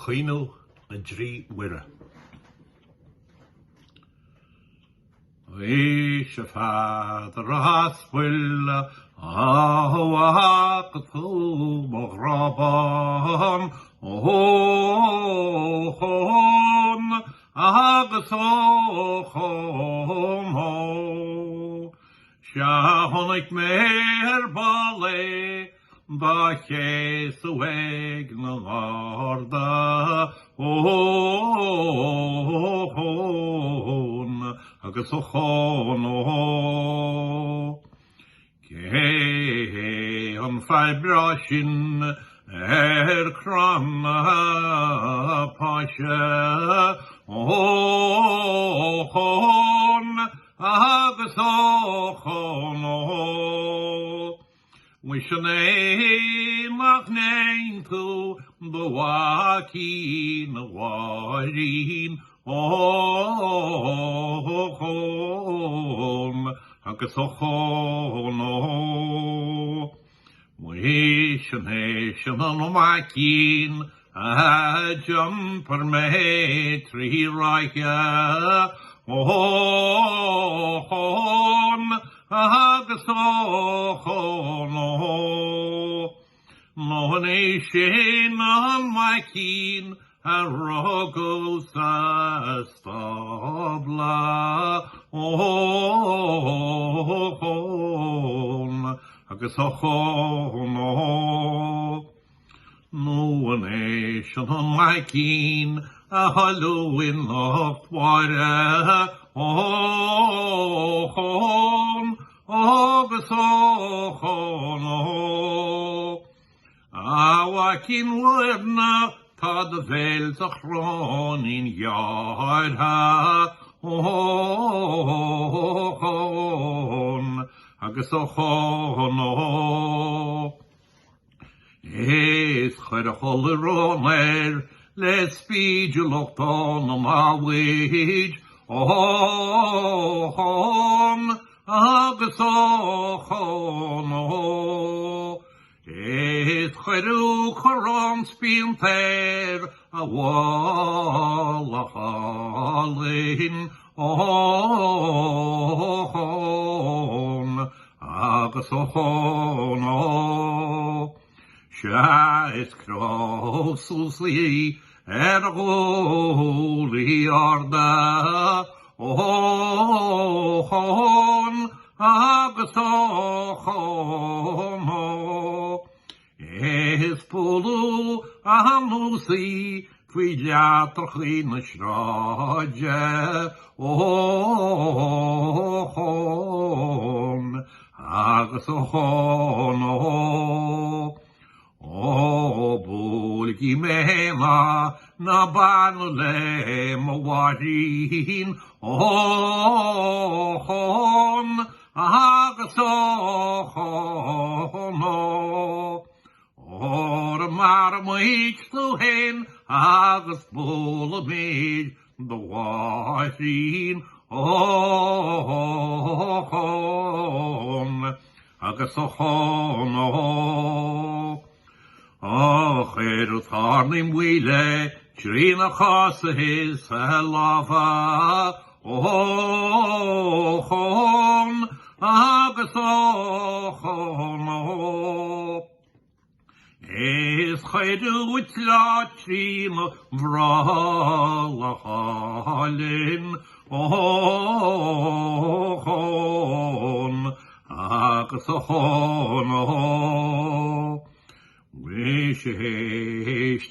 Caoineadh na dTrí Muire. Is Pheadair aspail ucht ghrá Óchón agus Óchón Chonaic bhéal ba céasadh na ngarda Óchón agus Óchón cé an Pheadair sin Chrann Páise Óchón agus Óchón Muise nach tú maicín mháithrín Óchón agus Óchón Muise an maicín jumper trí ráithe Óchón agus Óchón sin an maicín rugadh stábla Óchón agus Óchón sin an maicín hoileadh Mhuire Óchón agus Óchón mhaicín mhuirneach tá de bhéal a shróinín ráithe Óchón agus Óchón is chuir a choileadh le spídeach don am áhuiid Óchón agus Óchón is chuirú chorán spíon Pheadair a bháil a chalín Óchón agus Óchón is crósúslí a ghólaí arda Óchón agus Óchón is púlú a Muise faoi leatarchaí na shróide Óchón agus Óchón búlgaí ména na banú le mháithrín Óchón agus Óchón mar mhaicú hen agus bóla méid do mháithrín Óchón agus Óchón chéadú tharna Muire trí na céasadh a lábha Óchón agus Óchón is chuirú dTrí na bhreá a chalín Óchón agus Óchón Muise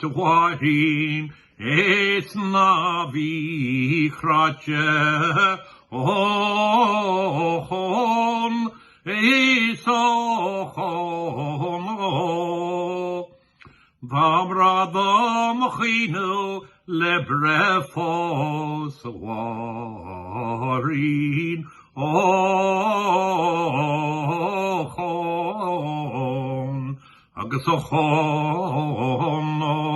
de mhaithrín is na bhí chráite Óchón is Óchón Bhamrada maicín le breá fós a mháithrín Óchón agus Óchón